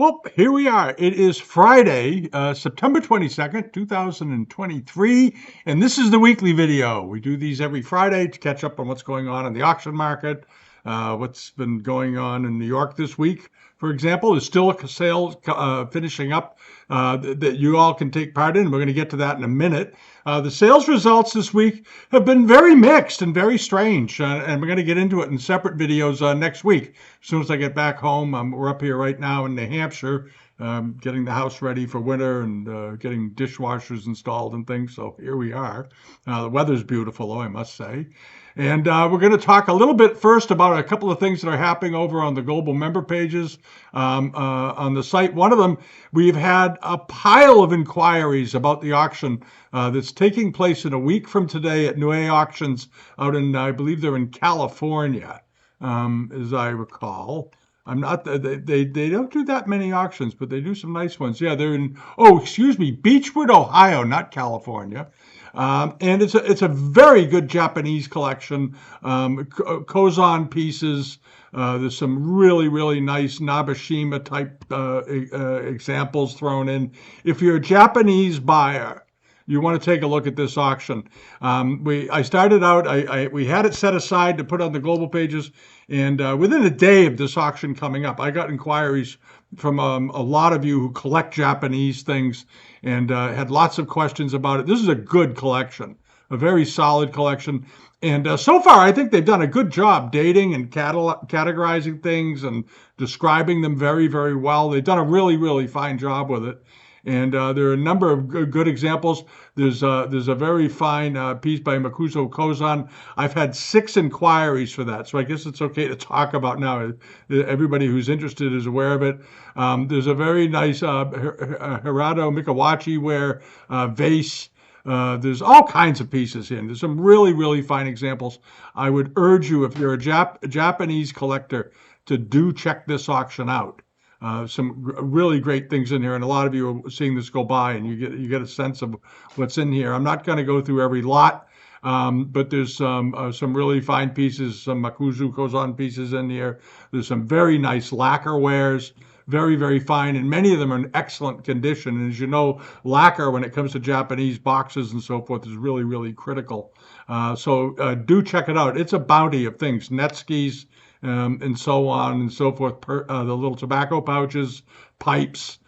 Well, here we are. It is Friday, September 22nd, 2023, and this is the weekly video. We do these every Friday to catch up on what's going on in the auction market, what's been going on in New York this week. For example, there's still a sale finishing up that you all can take part in. We're going to get to that in a minute. The sales results this week have been very mixed and very strange, and we're going to get into it in separate videos next week. As soon as I get back home, we're up here right now in New Hampshire, getting the house ready for winter and getting dishwashers installed and things. So here we are. The weather's beautiful, though, I must say. And we're going to talk a little bit first about a couple of things that are happening over on the global member pages on the site. One of them, we've had a pile of inquiries about the auction that's taking place in a week from today at New Auctions out in, I believe they're in California, as I recall. I'm not, they don't do that many auctions, but they do some nice ones. Yeah, they're in, Beechwood, Ohio, not California. And it's a very good Japanese collection, Kozan pieces. There's some really nice Nabeshima type examples thrown in. If you're a Japanese buyer, you want to take a look at this auction. I started out, we had it set aside to put on the global pages, and within a day of this auction coming up, I got inquiries from a lot of you who collect Japanese things and had lots of questions about it. This is a good collection, a very solid collection. And so far, I think they've done a good job dating and categorizing things and describing them very well. They've done a really fine job with it. And there are a number of good examples. There's a very fine piece by Makuzo Kozan. I've had 6 inquiries for that, so I guess it's okay to talk about now. Everybody who's interested is aware of it. There's a very nice Hirado Mikawachi ware vase. There's all kinds of pieces here. There's some really fine examples. I would urge you, if you're a Japanese collector, to do check this auction out. Some really great things in here, and a lot of you are seeing this go by, and you get a sense of what's in here. I'm not going to go through every lot, but there's some really fine pieces, some Makuzu Kozan pieces in here. There's some very nice lacquer wares, very fine, and many of them are in excellent condition. And as you know, lacquer, when it comes to Japanese boxes and so forth, is really critical. So do check it out. It's a bounty of things, netskis, and so on and so forth, the little tobacco pouches, pipes,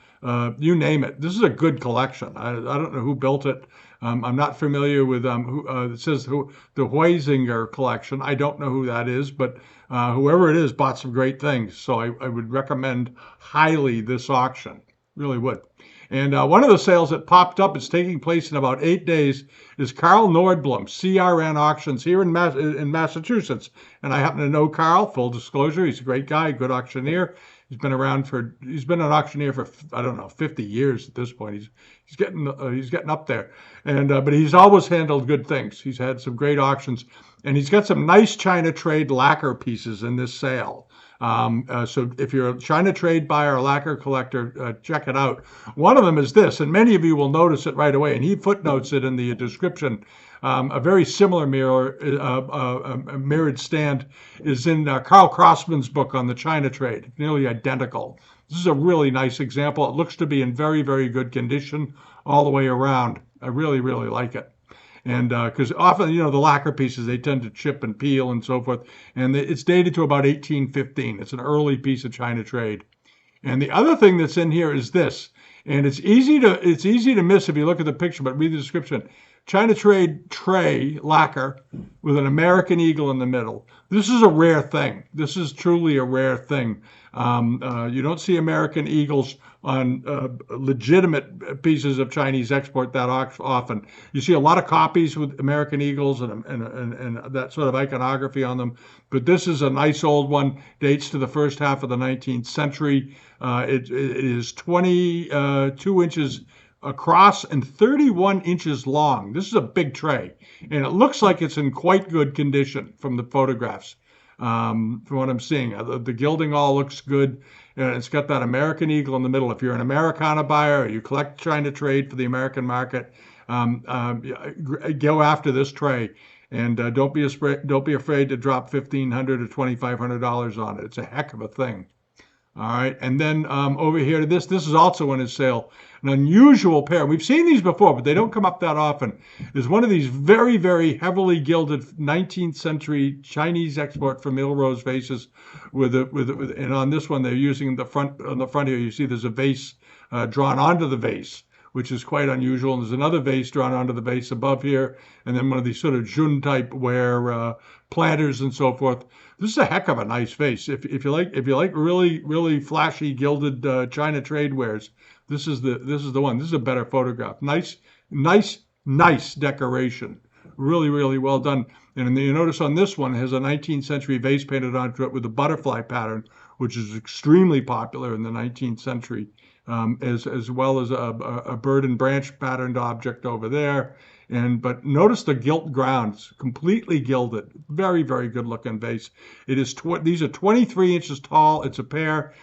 you name it. This is a good collection. I don't know who built it. I'm not familiar with it says the Huizinger collection. I don't know who that is, but whoever it is bought some great things. So I would recommend highly this auction. Really would. And one of the sales that popped up, is taking place in about 8 days, is Carl Nordblom, CRN Auctions here in Massachusetts. And I happen to know Carl, full disclosure. He's a great guy, good auctioneer. He's been an auctioneer for, I don't know, 50 years at this point. He's getting up there. And but he's always handled good things. He's had some great auctions, and he's got some nice China trade lacquer pieces in this sale. So if you're a China trade buyer or lacquer collector, check it out. One of them is this, and many of you will notice it right away, and he footnotes it in the description. A very similar mirrored stand is in Carl Crossman's book on the China trade, nearly identical. This is a really nice example. It looks to be in very good condition all the way around. I really like it. And because often, the lacquer pieces, they tend to chip and peel and so forth. And it's dated to about 1815. It's an early piece of China trade. And the other thing that's in here is this, and it's easy to miss if you look at the picture, but read the description. China trade tray lacquer with an American eagle in the middle. This is a rare thing. This is truly a rare thing. You don't see American eagles on legitimate pieces of Chinese export that often. You see a lot of copies with American eagles and that sort of iconography on them, but this is a nice old one, dates to the first half of the 19th century. It is 22 inches across and 31 inches long. This is a big tray, and it looks like it's in quite good condition from the photographs. From what I'm seeing, the gilding all looks good, and it's got that American eagle in the middle. If you're an Americana buyer, or you collect China trade for the American market, go after this tray, and don't be afraid to drop $1,500 or $2,500 on it. It's a heck of a thing. All right, and then over here to this is also in his sale. An unusual pair. We've seen these before, but they don't come up that often. Is one of these very, very heavily gilded 19th century Chinese export from Milrose vases, and on this one they're using the front on the front here. You see there's a vase drawn onto the vase, which is quite unusual. And there's another vase drawn onto the vase above here, and then one of these sort of Jun type ware planters and so forth. This is a heck of a nice vase. If you like really flashy gilded China trade wares, this is the one. This is a better photograph. Nice decoration. Really well done. And then you notice on this one it has a 19th century vase painted onto it with a butterfly pattern, which is extremely popular in the 19th century, as well as a bird and branch patterned object over there. But notice the gilt grounds, completely gilded. Very good looking vase. These are 23 inches tall. It's a pair.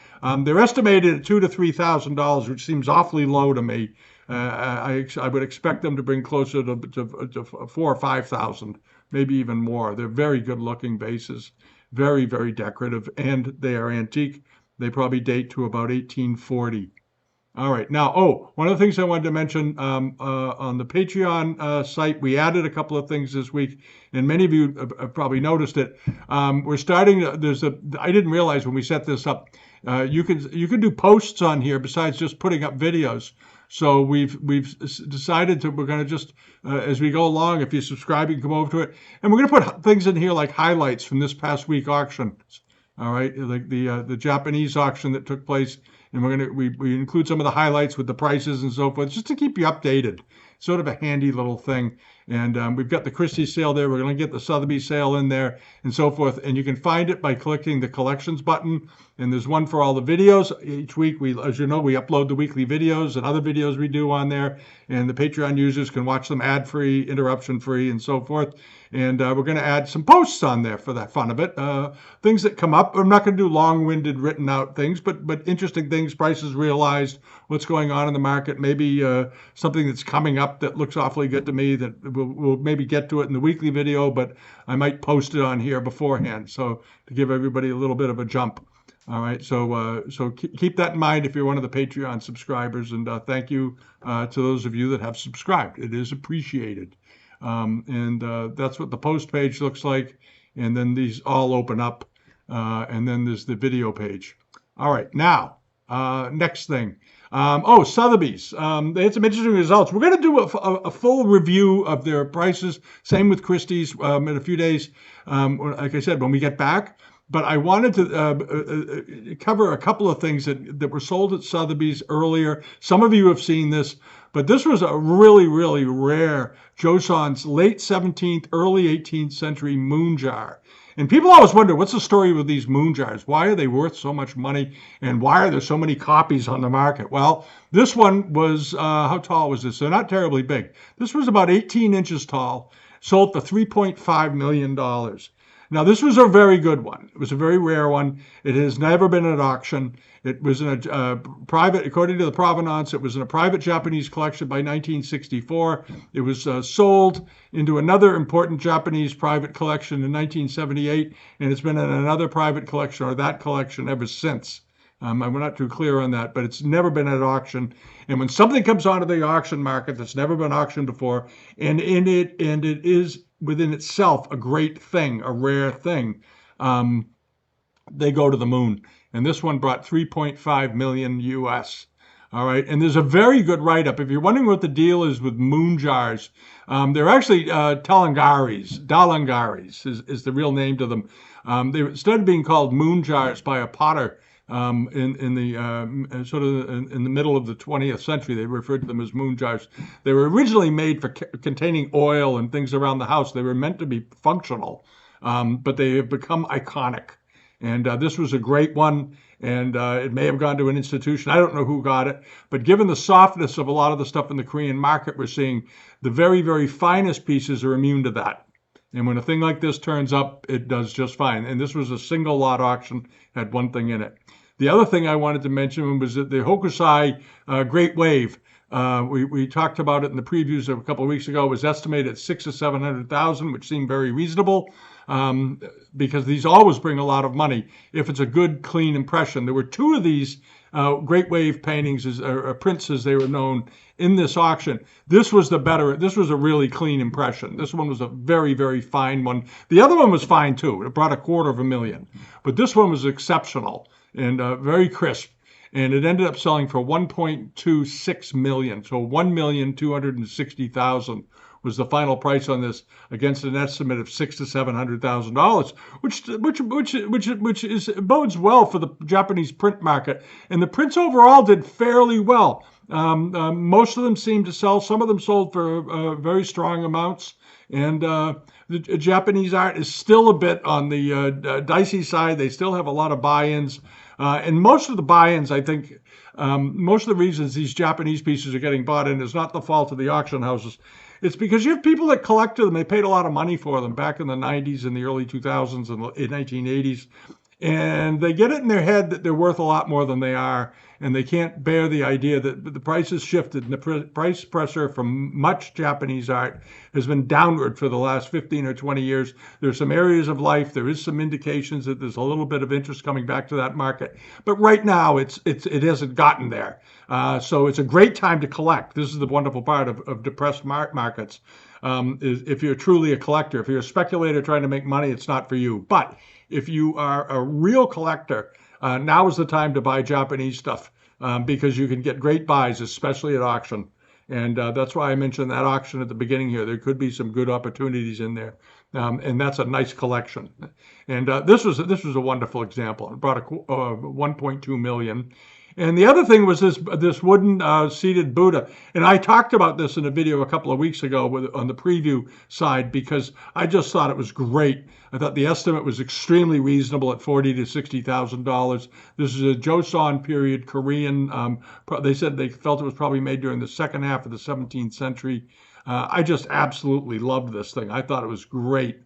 They're estimated at $2,000 to $3,000, which seems awfully low to me. I would expect them to bring closer to 4 or 5,000, maybe even more. They're very good looking vases, very decorative, and they are antique. They probably date to about 1840. All right. Now, one of the things I wanted to mention on the Patreon site, we added a couple of things this week, and many of you have probably noticed it. We're starting. I didn't realize when we set this up, you can do posts on here besides just putting up videos. So we've decided we're going to just as we go along, if you subscribe, you can come over to it, and we're going to put things in here like highlights from this past week auction. All right, like the Japanese auction that took place, and we include some of the highlights with the prices and so forth, just to keep you updated. Sort of a handy little thing. And we've got the Christie sale there. We're going to get the Sotheby sale in there and so forth. And you can find it by clicking the collections button. And there's one for all the videos. Each week, as you know, we upload the weekly videos and other videos we do on there. And the Patreon users can watch them ad-free, interruption-free, and so forth. And we're going to add some posts on there for the fun of it. Things that come up. I'm not going to do long-winded, written-out things, but interesting things, prices realized, what's going on in the market, maybe something that's coming up that looks awfully good to me that we'll maybe get to it in the weekly video, but I might post it on here beforehand, so to give everybody a little bit of a jump. All right, so keep that in mind if you're one of the Patreon subscribers, and thank you to those of you that have subscribed. It is appreciated. That's what the post page looks like, and then these all open up, and then there's the video page. All right, now, next thing. Sotheby's. They had some interesting results. We're going to do a full review of their prices. Same with Christie's in a few days, like I said, when we get back. But I wanted to cover a couple of things that were sold at Sotheby's earlier. Some of you have seen this, but this was a really rare Joseon's late 17th, early 18th century moon jar. And people always wonder, what's the story with these moon jars? Why are they worth so much money? And why are there so many copies on the market? Well, this one was, how tall was this? They're not terribly big. This was about 18 inches tall, sold for $3.5 million. Now, this was a very good one. It was a very rare one. It has never been at auction. It was in a private, according to the provenance, it was in a private Japanese collection by 1964. It was sold into another important Japanese private collection in 1978, and it's been in another private collection, or that collection, ever since. I'm not too clear on that, but it's never been at auction. And when something comes onto the auction market that's never been auctioned before, and it is within itself a great thing, a rare thing, they go to the moon. And this one brought 3.5 million US. All right, and there's a very good write-up. If you're wondering what the deal is with moon jars, they're actually talangaris. Dalangaris is the real name to them. They started being called moon jars by a potter in the middle of the 20th century. They referred to them as moon jars. They were originally made for containing oil and things around the house. They were meant to be functional, but they have become iconic. And this was a great one, and it may have gone to an institution. I don't know who got it, but given the softness of a lot of the stuff in the Korean market we're seeing, the very finest pieces are immune to that. And when a thing like this turns up, it does just fine. And this was a single lot auction, had one thing in it. The other thing I wanted to mention was that the Hokusai Great Wave, we talked about it in the previews of a couple of weeks ago, was estimated at 600,000 or 700,000, which seemed very reasonable. um, because these always bring a lot of money if it's a good, clean impression. There were two of these Great Wave paintings, prints as they were known, in this auction. This was the better. This was a really clean impression. This one was a very, very fine one. The other one was fine too. It brought $250,000, but this one was exceptional and very crisp. And it ended up selling for 1.26 million. So 1,260,000 was the final price on this, against an estimate of $600,000 to $700,000, which bodes well for the Japanese print market. And the prints overall did fairly well. Most of them seemed to sell. Some of them sold for very strong amounts. And the Japanese art is still a bit on the dicey side. They still have a lot of buy-ins. And most of the buy-ins, I think, most of the reasons these Japanese pieces are getting bought in is not the fault of the auction houses. It's because you have people that collected them. They paid a lot of money for them back in the 90s and the early 2000s and the 1980s. And they get it in their head that they're worth a lot more than they are. And they can't bear the idea that the price has shifted. And the price pressure from much Japanese art has been downward for the last 15 or 20 years. There's some areas of life. There is some indications that there's a little bit of interest coming back to that market. But right now, it hasn't gotten there. So it's a great time to collect. This is the wonderful part of depressed markets. If you're truly a collector, if you're a speculator trying to make money, it's not for you. But if you are a real collector, now is the time to buy Japanese stuff because you can get great buys, especially at auction. And that's why I mentioned that auction at the beginning here. There could be some good opportunities in there. And that's a nice collection. And this was a wonderful example. It brought 1.2 million. And the other thing was this wooden seated Buddha. And I talked about this in a video a couple of weeks ago on the preview side because I just thought it was great. I thought the estimate was extremely reasonable at $40,000 to $60,000. This is a Joseon period Korean. They said they felt it was probably made during the second half of the 17th century. I just absolutely loved this thing. I thought it was great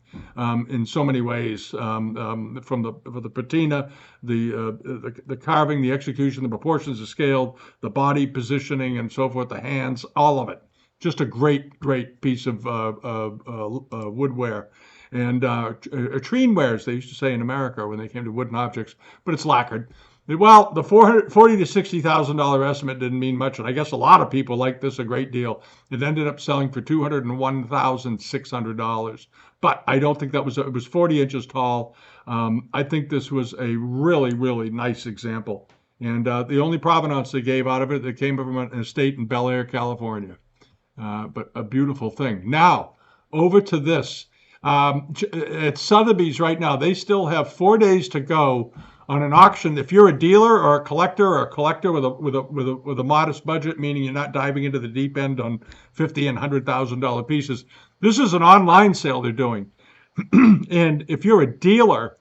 in so many ways, from the patina, the carving, the execution, the proportions are scaled, the body positioning, and so forth, the hands, all of it. Just a great, great piece of woodware. And treenware, they used to say in America when they came to wooden objects, but it's lacquered. Well, the $40,000 to $60,000 estimate didn't mean much, and I guess a lot of people liked this a great deal. It ended up selling for $201,600, but I don't think it was 40 inches tall. I think this was a really, really nice example. And the only provenance they gave out of it, that came from an estate in Bel Air, California. But a beautiful thing. Now, over to this. At Sotheby's right now, they still have 4 days to go on an auction. If you're a dealer or a collector with a modest budget, meaning you're not diving into the deep end on $50,000 and $100,000 pieces, this is an online sale they're doing. And if you're a dealer,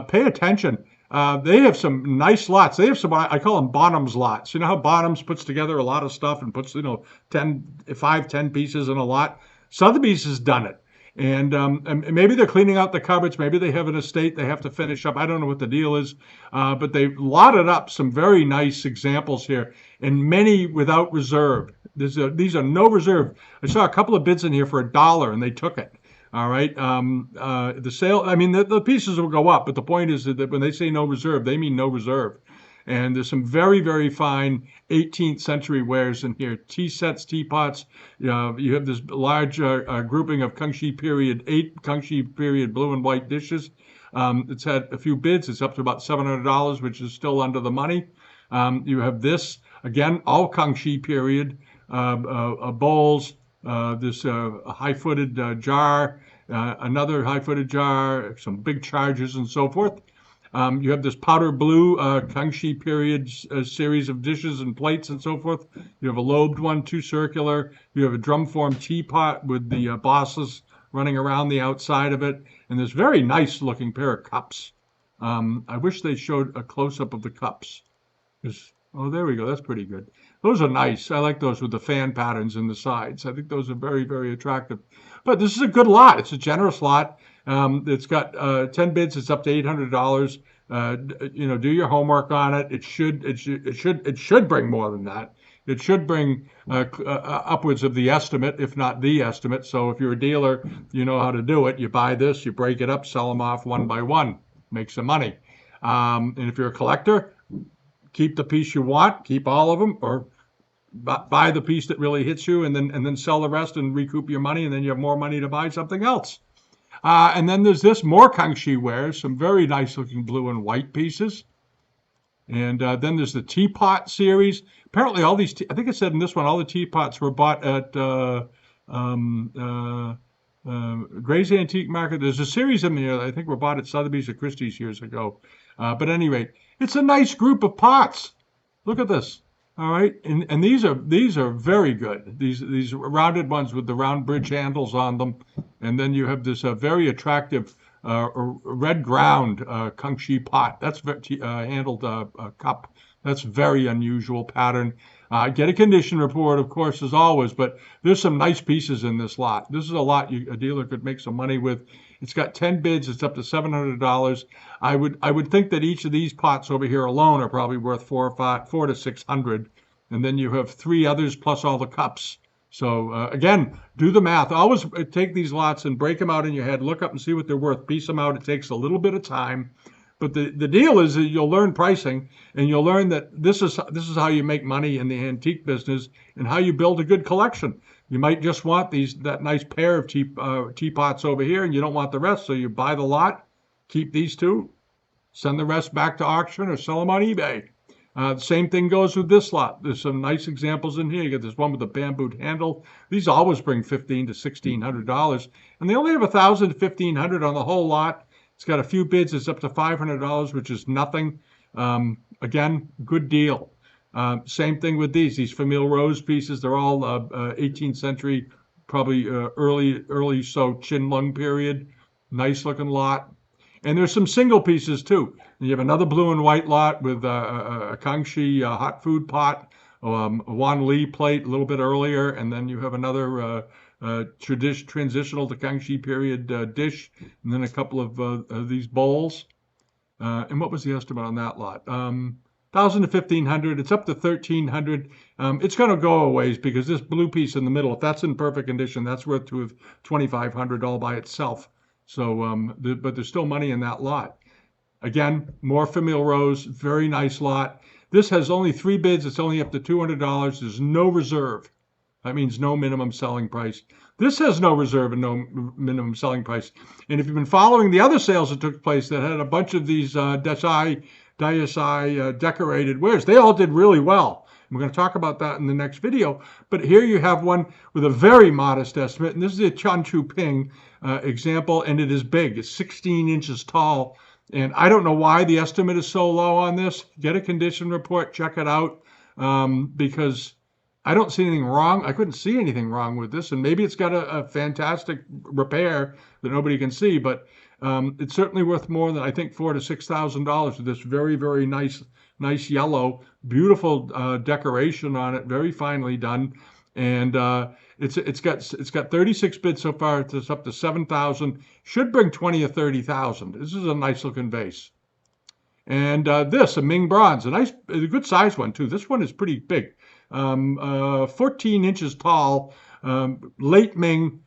pay attention. They have some nice lots. They have some, I call them Bonhams lots. You know how Bonhams puts together a lot of stuff and puts 10 pieces in a lot? Sotheby's has done it. And maybe they're cleaning out the cupboards. Maybe they have an estate they have to finish up. I don't know what the deal is. But they've lotted up some very nice examples here, and many without reserve. These are no reserve. I saw a couple of bids in here for $1, and they took it. All right. The sale, I mean, the pieces will go up. But the point is that when they say no reserve, they mean no reserve. And there's some very, very fine 18th century wares in here. Tea sets, teapots. You have this large grouping of Kangxi period, 8 Kangxi period blue and white dishes. It's had a few bids. It's up to about $700, which is still under the money. You have this, again, all Kangxi period bowls. This high-footed jar, another high-footed jar, some big chargers and so forth. You have this powder blue Kangxi period series of dishes and plates and so forth. You have a lobed one, 2 circular. You have a drum-formed teapot with the bosses running around the outside of it. And this very nice-looking pair of cups. I wish they showed a close-up of the cups. Oh, there we go. That's pretty good. Those are nice. I like those with the fan patterns in the sides. I think those are very, very attractive. But this is a good lot. It's a generous lot. It's got 10 bids. It's up to $800. Do your homework on it. It should bring more than that. it should bring upwards of the estimate, if not the estimate. So if you're a dealer, you know how to do it. You buy this, you break it up, sell them off one by one, make some money. And if you're a collector, keep the piece you want, keep all of them, or buy the piece that really hits you, and then sell the rest and recoup your money, and then you have more money to buy something else. And then there's this more Kangxi wares, some very nice looking blue and white pieces. And then there's the teapot series. Apparently, all these, I think it said in this one, all the teapots were bought at Gray's Antique Market. There's a series of them here that I think were bought at Sotheby's or Christie's years ago. But at any rate, it's a nice group of pots. Look at this. All right, and these are very good. These rounded ones with the round bridge handles on them, and then you have this very attractive red ground Kangxi pot. That's handled cup. That's very unusual pattern. Get a condition report, of course, as always, but there's some nice pieces in this lot. This is a lot a dealer could make some money with. It's got 10 bids. It's up to $700. I would think that each of these pots over here alone are probably worth four to 600, and then you have 3 others plus all the cups. So again, do the math. Always take these lots and break them out in your head. Look up and see what they're worth. Piece them out. It takes a little bit of time. But the deal is that you'll learn pricing, and you'll learn that this is how you make money in the antique business and how you build a good collection. You might just want that nice pair of teapots over here, and you don't want the rest, so you buy the lot, keep these 2, send the rest back to auction or sell them on eBay. The same thing goes with this lot. There's some nice examples in here. You get this one with the bamboo handle. These always bring $1,500 to $1,600, and they only have $1,000 to $1,500 on the whole lot. It's got a few bids. It's up to $500, which is nothing. Again, good deal. Same thing with these Famille Rose pieces. They're all 18th century, probably early Qinlong period. Nice looking lot. And there's some single pieces too. You have another blue and white lot with a Kangxi hot food pot, a Wan Li plate a little bit earlier, and then you have another transitional to Kangxi period dish, and then a couple of these bowls. And what was the estimate on that lot? $1,000 to $1,500. It's up to $1,300. It's going to go a ways because this blue piece in the middle, if that's in perfect condition, that's worth to $2,500 all by itself. So, but there's still money in that lot. Again, more Famille Rose, very nice lot. This has only 3 bids. It's only up to $200. There's no reserve. That means no minimum selling price. This has no reserve and no minimum selling price. And if you've been following the other sales that took place that had a bunch of these Desai decorated wares, they all did really well. We're going to talk about that in the next video. But here you have one with a very modest estimate. And this is a Chanchu Ping example, and it is big. It's 16 inches tall. And I don't know why the estimate is so low on this. Get a condition report, check it out, because I don't see anything wrong. I couldn't see anything wrong with this. And maybe it's got a fantastic repair that nobody can see, but it's certainly worth more than, I think, $4,000 to $6,000 with this very, very nice yellow, beautiful decoration on it, very finely done. And it's got 36 bids so far. It's up to 7,000. Should bring 20 or 30,000. This is a nice looking vase. And this, a Ming bronze, a good size one too. This one is pretty big, 14 inches tall, late Ming.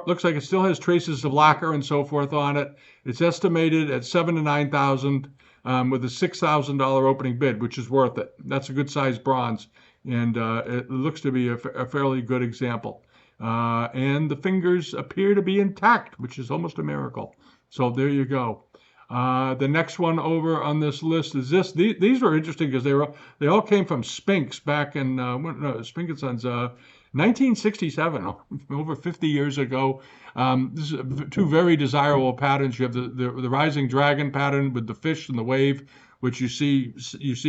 Looks like it still has traces of lacquer and so forth on it. It's estimated at $7,000 to $9,000 with a $6,000 opening bid, which is worth it. That's a good size bronze, and it looks to be a fairly good example. And the fingers appear to be intact, which is almost a miracle. So there you go. The next one over on this list is this. These were interesting because they all came from Spinks back in Spink & Sons, 1967, over 50 years ago. This is 2 very desirable patterns. You have the rising dragon pattern with the fish and the wave, which you see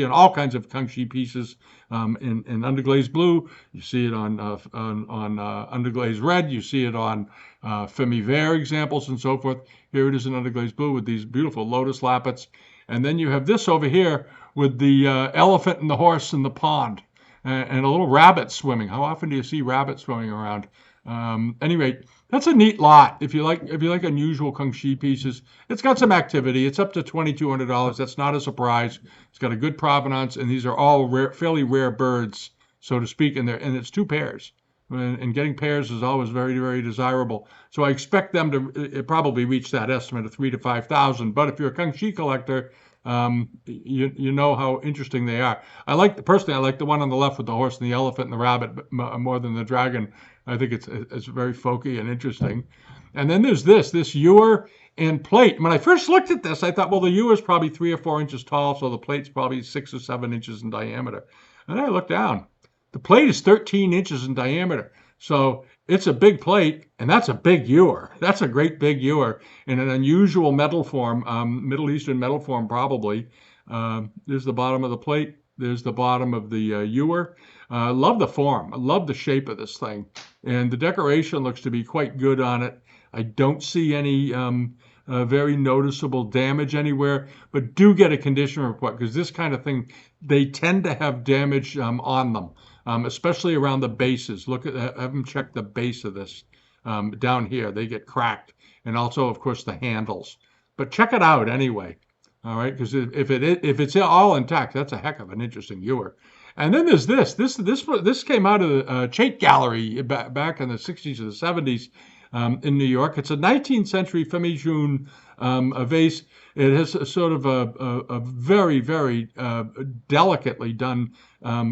on all kinds of Kangxi pieces in underglaze blue. You see it on underglaze red. You see it on Femi Vert examples and so forth. Here it is in underglaze blue with these beautiful lotus lappets. And then you have this over here with the elephant and the horse in the pond and a little rabbit swimming. How often do you see rabbits swimming around? Anyway, that's a neat lot. If you like unusual Kangxi pieces, it's got some activity. It's up to $2,200. That's not a surprise. It's got a good provenance, and these are all fairly rare birds. so to speak, and it's two pairs. And getting pairs is always very, very desirable. So I expect them to probably reach that estimate of 3 to 5 thousand. But if you're a Kangxi collector, you know how interesting they are. Personally, I like the one on the left with the horse and the elephant and the rabbit more than the dragon. I think it's very folky and interesting. And then there's this ewer and plate. When I first looked at this, I thought, well, the ewer is probably 3 or 4 inches tall, so the plate's probably 6 or 7 inches in diameter. And I looked down. The plate is 13 inches in diameter. So it's a big plate, and that's a big ewer. That's a great big ewer in an unusual metal form, Middle Eastern metal form probably. There's the bottom of the plate. There's the bottom of the ewer. Love the form. I love the shape of this thing. And the decoration looks to be quite good on it. I don't see any very noticeable damage anywhere, but do get a condition report because this kind of thing, they tend to have damage on them. Especially around the bases. Have them check the base of this down here. They get cracked, and also, of course, the handles. But check it out anyway. All right, because if it's all intact, that's a heck of an interesting ewer. And then there's this. This came out of the Chait Gallery back in the 60s or the 70s in New York. It's a 19th century Femi-Jun vase. It has a sort of a very, very delicately done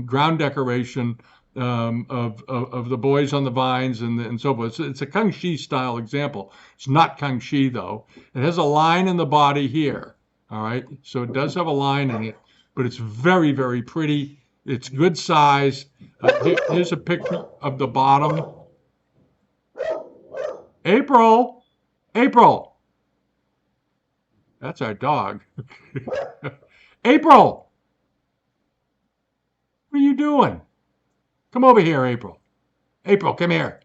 ground decoration of the boys on the vines and so forth. It's a Kangxi style example. It's not Kangxi though. It has a line in the body here. All right, so it does have a line in it, but it's very, very pretty. It's good size. Here's a picture of the bottom. April. That's our dog. April! What are you doing? Come over here, April. April, come here.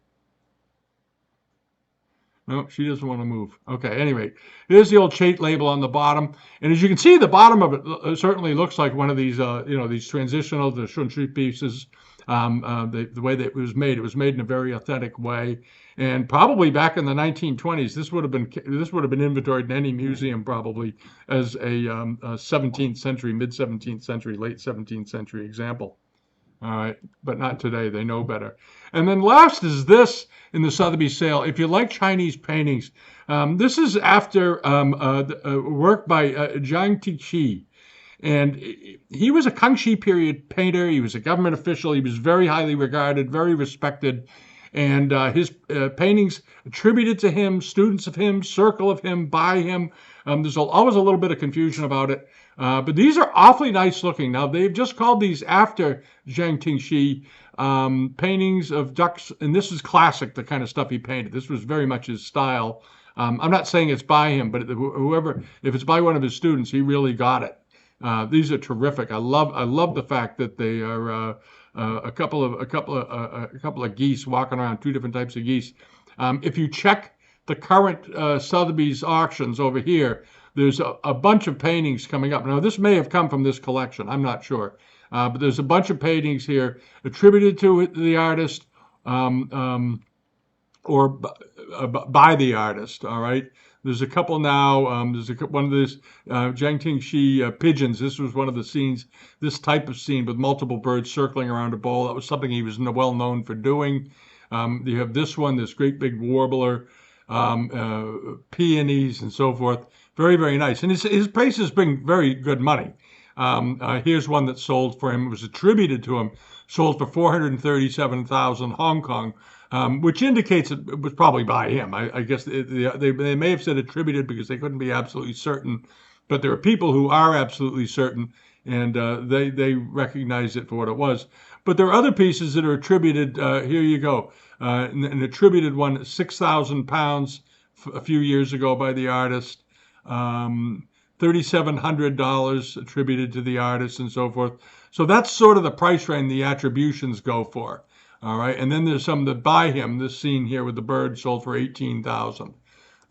No, she doesn't want to move. Okay, anyway, here's the old Chait label on the bottom. And as you can see, the bottom of it certainly looks like one of these, these transitional, the Shunshi pieces. The way that it was made in a very authentic way. And probably back in the 1920s, this would have been inventoried in any museum probably as a 17th century, mid 17th century, late 17th century example. All right, but not today. They know better. And then last is this in the Sotheby sale. If you like Chinese paintings, this is after work by Jiang Tixi. And he was a Kangxi period painter. He was a government official. He was very highly regarded, very respected. And his paintings attributed to him, students of him, circle of him, by him. There's always a little bit of confusion about it. But these are awfully nice looking. Now, they've just called these after Jiang Tixi paintings of ducks. And this is classic, the kind of stuff he painted. This was very much his style. I'm not saying it's by him, but if it's by one of his students, he really got it. These are terrific. I love the fact that they are a couple of geese walking around, two different types of geese. If you check the current Sotheby's auctions over here, there's a bunch of paintings coming up. Now, this may have come from this collection. I'm not sure. But there's a bunch of paintings here attributed to the artist or by the artist, all right? There's a couple now. There's one of these Jiang Tixi pigeons. This was one of the scenes, this type of scene with multiple birds circling around a bowl. That was something he was well known for doing. You have this one, this great big warbler, peonies and so forth. Very, very nice. And his prices bring very good money. Here's one that sold for him. It was attributed to him. Sold for 437,000 Hong Kong. Which indicates it was probably by him. I guess they may have said attributed because they couldn't be absolutely certain, but there are people who are absolutely certain, and they recognize it for what it was. But there are other pieces that are attributed. Here you go, an attributed one, £6,000 a few years ago by the artist, $3,700 attributed to the artist, and so forth. So that's sort of the price range the attributions go for. All right, and then there's some that buy him. This scene here with the bird sold for 18,000.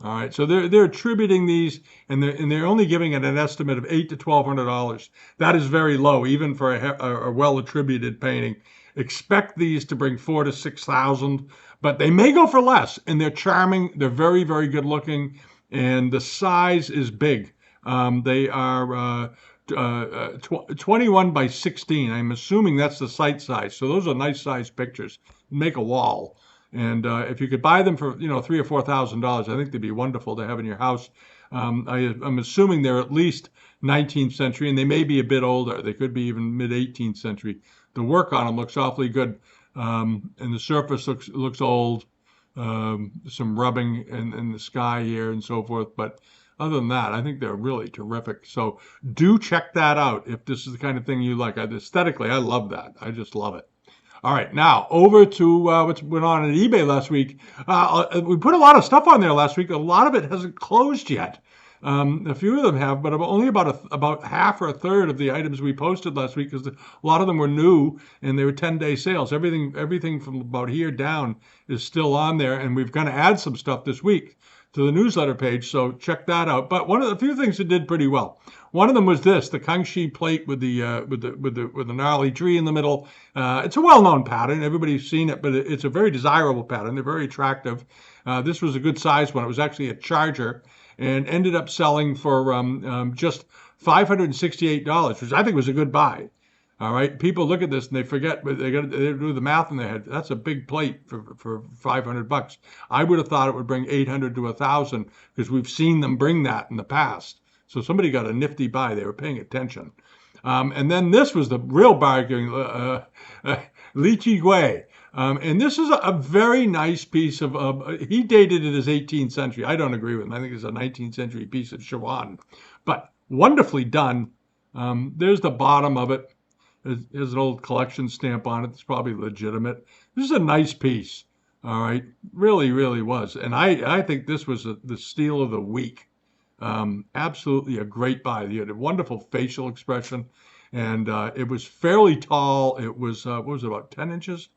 All right, so they're attributing these, and they're only giving it an estimate of $800 to $1,200. That is very low, even for a well attributed painting. Expect these to bring 4,000 to 6,000, but they may go for less. And they're charming. They're very, very good looking, and the size is big. They are 21 by 16. I'm assuming that's the site size. So those are nice size pictures. Make a wall. And if you could buy them for, $3,000 or $4,000, I think they'd be wonderful to have in your house. I'm assuming they're at least 19th century, and they may be a bit older. They could be even mid 18th century. The work on them looks awfully good, and the surface looks old. Some rubbing in the sky here and so forth, but other than that, I think they're really terrific. So do check that out if this is the kind of thing you like. Aesthetically, I love that. I just love it. All right, now over to what's went on at eBay last week. We put a lot of stuff on there last week. A lot of it hasn't closed yet. A few of them have, but only about half or a third of the items we posted last week, because a lot of them were new and they were 10-day sales. Everything from about here down is still on there, and we're going to add some stuff this week to the newsletter page, so check that out. But one of the few things that did pretty well. One of them was this: the Kangxi plate with the gnarly tree in the middle. It's a well-known pattern; everybody's seen it, but it's a very desirable pattern. They're very attractive. This was a good size one. It was actually a charger, and ended up selling for just $568, which I think was a good buy. All right, people look at this and they forget, but they do the math in their head. That's a big plate for $500. I would have thought it would bring 800 to 1,000, because we've seen them bring that in the past. So somebody got a nifty buy. They were paying attention. And then this was the real bargain, Lychee Gui. And this is a very nice piece he dated it as 18th century. I don't agree with him. I think it's a 19th century piece of Shawan, but wonderfully done. There's the bottom of it. There's an old collection stamp on it. It's probably legitimate. This is a nice piece. All right. Really, really was. And I think this was the steal of the week. Absolutely a great buy. You had a wonderful facial expression, and it was fairly tall. It was, what was it, about 10 inches?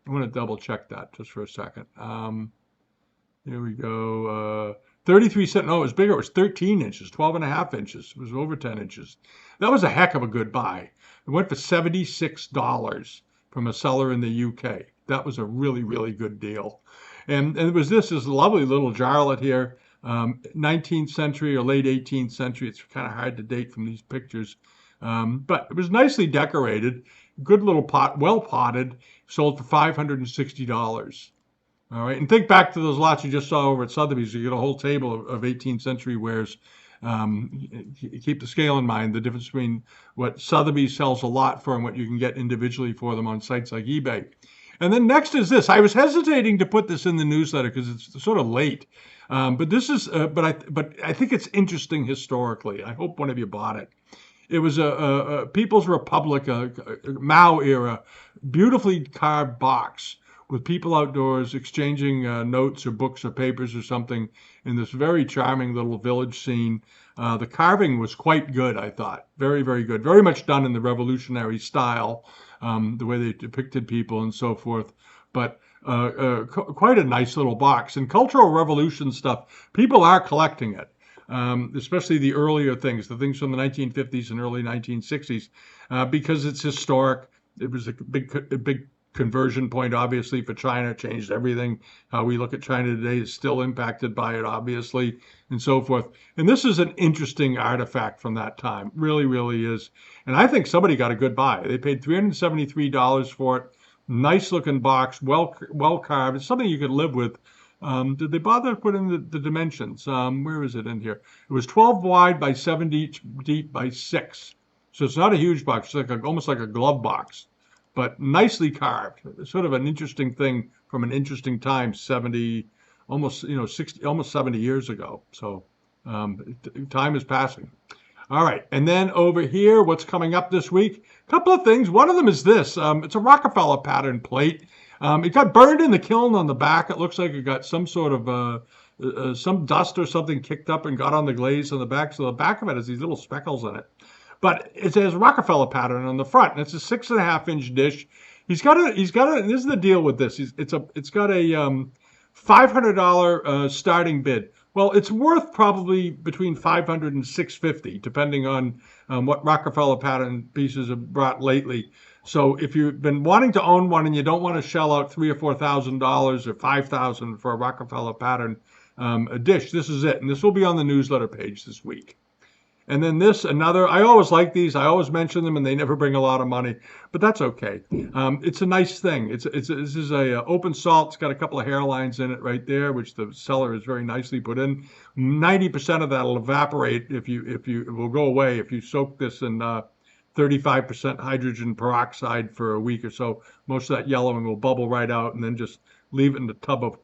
I'm going to double check that just for a second. Here we go. 33 cents. No, it was bigger. It was 13 inches, 12 and a half inches. It was over 10 inches. That was a heck of a good buy. It went for $76 from a seller in the UK. That was a really, really good deal. And it was this lovely little jarlet here, 19th century or late 18th century. It's kind of hard to date from these pictures. But it was nicely decorated. Good little pot, well potted, sold for $560. All right, and think back to those lots you just saw over at Sotheby's. You get a whole table of 18th century wares. Keep the scale in mind, the difference between what Sotheby's sells a lot for and what you can get individually for them on sites like eBay. And then next is this. I was hesitating to put this in the newsletter because it's sort of late, but this is. But I think it's interesting historically. I hope one of you bought it. It was a People's Republic, a Mao era, beautifully carved box with people outdoors exchanging notes or books or papers or something in this very charming little village scene. The carving was quite good, I thought. Very, very good. Very much done in the revolutionary style, the way they depicted people and so forth. But quite a nice little box. And Cultural Revolution stuff, people are collecting it. Especially the earlier things, the things from the 1950s and early 1960s, because it's historic. It was a big conversion point, obviously, for China. It changed everything. How we look at China today is still impacted by it, obviously, and so forth. And this is an interesting artifact from that time. Really, really is. And I think somebody got a good buy. They paid $373 for it. Nice looking box, well carved. It's something you could live with. Did they bother to put in the dimensions? Where is it in here? It was 12 wide by 7 deep by 6. So it's not a huge box. It's like almost like a glove box, but nicely carved. It's sort of an interesting thing from an interesting time, 70, almost 60, almost 70 years ago. So time is passing. All right, and then over here, what's coming up this week? A couple of things. One of them is this. It's a Rockefeller pattern plate. It got burned in the kiln on the back. It looks like it got some sort of some dust or something kicked up and got on the glaze on the back. So the back of it has these little speckles in it. But it says Rockefeller pattern on the front, and it's a 6.5-inch dish. He's got a. And this is the deal with this. It's got a $500 starting bid. Well, it's worth probably between $500 and $650, depending on what Rockefeller pattern pieces have brought lately. So if you've been wanting to own one and you don't want to shell out $3,000 or $4,000 or $5,000 for a Rockefeller pattern a dish, this is it. And this will be on the newsletter page this week. And then this, another, I always like these. I always mention them and they never bring a lot of money, but that's okay. It's a nice thing. This is a open salt. It's got a couple of hairlines in it right there, which the seller has very nicely put in. 90% of that will evaporate it will go away if you soak this in 35% hydrogen peroxide for a week or so. Most of that yellowing will bubble right out, and then just leave it in the tub of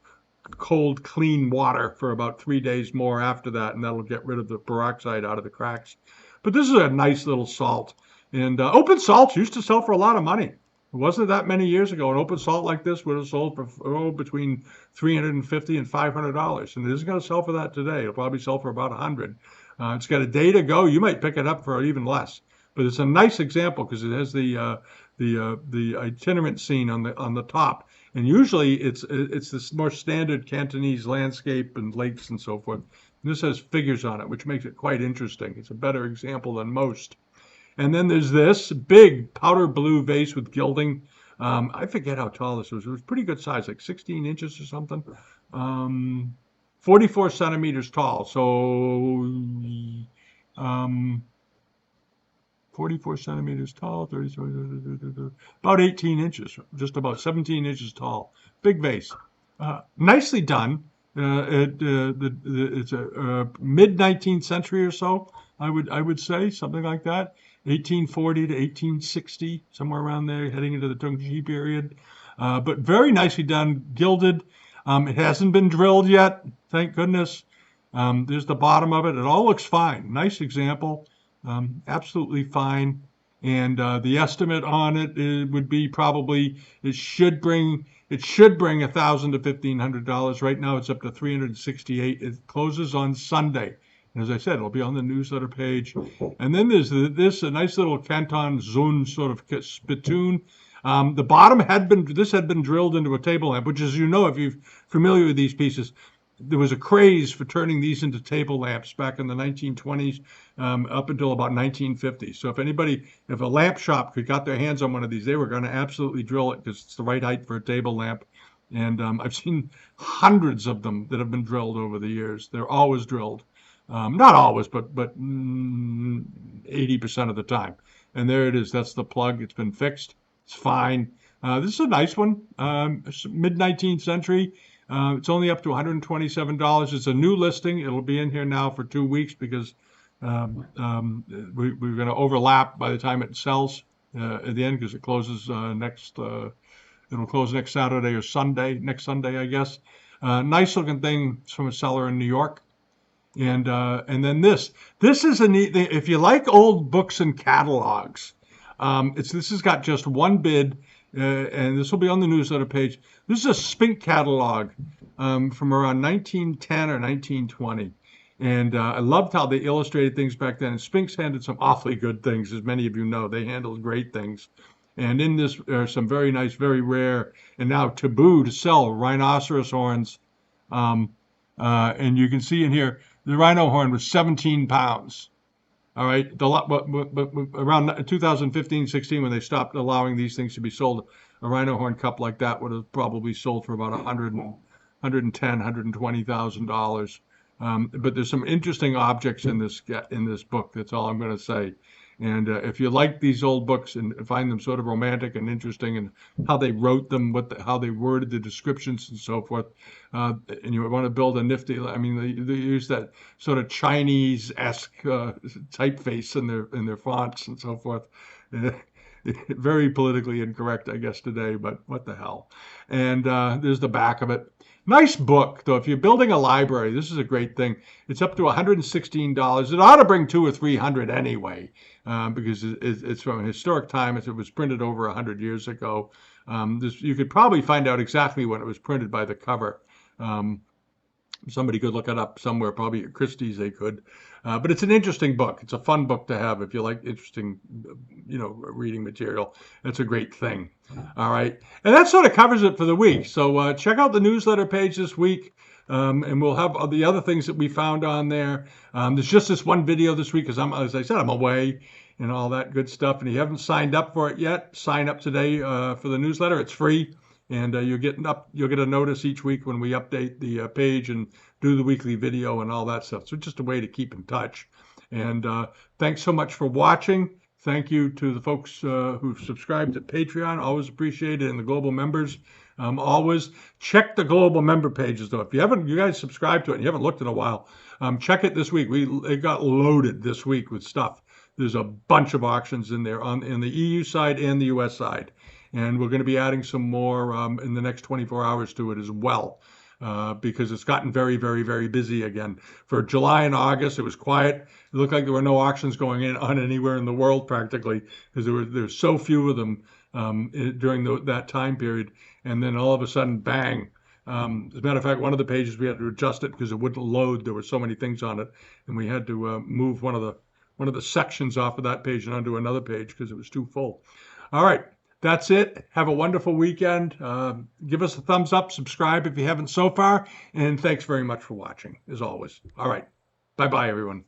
cold, clean water for about 3 days more after that, and that'll get rid of the peroxide out of the cracks. But this is a nice little salt. And open salts used to sell for a lot of money. It wasn't that many years ago. An open salt like this would have sold for between $350 and $500, and it isn't going to sell for that today. It'll probably sell for about $100. It's got a day to go. You might pick it up for even less. But it's a nice example because it has the itinerant scene on the top, and usually it's this more standard Cantonese landscape and lakes and so forth. And this has figures on it, which makes it quite interesting. It's a better example than most. And then there's this big powder blue vase with gilding. I forget how tall this was. It was pretty good size, like 16 inches or something. 44 centimeters tall. So um, 44 centimeters tall, 30, about 18 inches, just about 17 inches tall. Big vase. Nicely done. It's a mid 19th century or so, I would say, something like that. 1840 to 1860, somewhere around there, heading into the Tongji period. But very nicely done, gilded. It hasn't been drilled yet, thank goodness. There's the bottom of it. It all looks fine. Nice example. Absolutely fine. And the estimate on it would be probably it should bring $1,000 to $1,500. Right now it's up to $368. It closes on Sunday. And as I said, it'll be on the newsletter page. And then there's a nice little Canton Zone sort of spittoon. The bottom had been drilled into a table lamp, which, as you know, if you're familiar with these pieces, there was a craze for turning these into table lamps back in the 1920s, up until about 1950. So if a lamp shop got their hands on one of these, they were going to absolutely drill it because it's the right height for a table lamp. And I've seen hundreds of them that have been drilled over the years. They're always drilled. Not always, but 80% of the time. And there it is. That's the plug. It's been fixed. It's fine. This is a nice one. Mid 19th century. It's only up to $127. It's a new listing. It'll be in here now for 2 weeks because we're going to overlap by the time it sells at the end because it closes it'll close next Saturday or Sunday, next Sunday, I guess. Nice looking thing. It's from a seller in New York. And then this is a neat thing. If you like old books and catalogs, this has got just one bid, and this will be on the newsletter page. This is a Spink catalog from around 1910 or 1920. And I loved how they illustrated things back then. And Spink's handled some awfully good things, as many of you know. They handled great things. And in this are some very nice, very rare, and now taboo to sell rhinoceros horns. And you can see in here, the rhino horn was 17 pounds. All right, around 2015-16, when they stopped allowing these things to be sold, a rhino horn cup like that would have probably sold for about $120,000. But there's some interesting objects in this book. That's all I'm going to say. And if you like these old books and find them sort of romantic and interesting, and how they wrote them, how they worded the descriptions and so forth, and you want to build a nifty, I mean, they use that sort of Chinese-esque typeface in their fonts and so forth. Very politically incorrect, I guess, today, but what the hell. And there's the back of it. Nice book, though. If you're building a library, this is a great thing. It's up to $116. It ought to bring $200 or $300 anyway, because it's from a historic time. It was printed over 100 years ago. You could probably find out exactly when it was printed by the cover. Somebody could look it up somewhere, probably at Christie's they could. But it's an interesting book. It's a fun book to have if you like interesting, reading material. That's a great thing. All right. And that sort of covers it for the week. So check out the newsletter page this week. And we'll have the other things that we found on there. There's just this one video this week because as I said, I'm away and all that good stuff. And if you haven't signed up for it yet, sign up today for the newsletter. It's free. And you'll get a notice each week when we update the page and do the weekly video and all that stuff. So just a way to keep in touch. And thanks so much for watching. Thank you to the folks who've subscribed to Patreon. Always appreciate it. And the global members. Always check the global member pages though. If you guys subscribed to it and you haven't looked in a while, check it this week. It got loaded this week with stuff. There's a bunch of auctions in there in the EU side and the US side. And we're going to be adding some more in the next 24 hours to it as well. Because it's gotten very, very, very busy again. For July and August, it was quiet. It looked like there were no auctions going on anywhere in the world practically because there's so few of them during that time period. And then all of a sudden, bang. As a matter of fact, one of the pages we had to adjust it because it wouldn't load. There were so many things on it, and we had to move one of the sections off of that page and onto another page because it was too full. All right. That's it. Have a wonderful weekend. Give us a thumbs up, subscribe if you haven't so far, and thanks very much for watching, as always. All right. Bye-bye, everyone.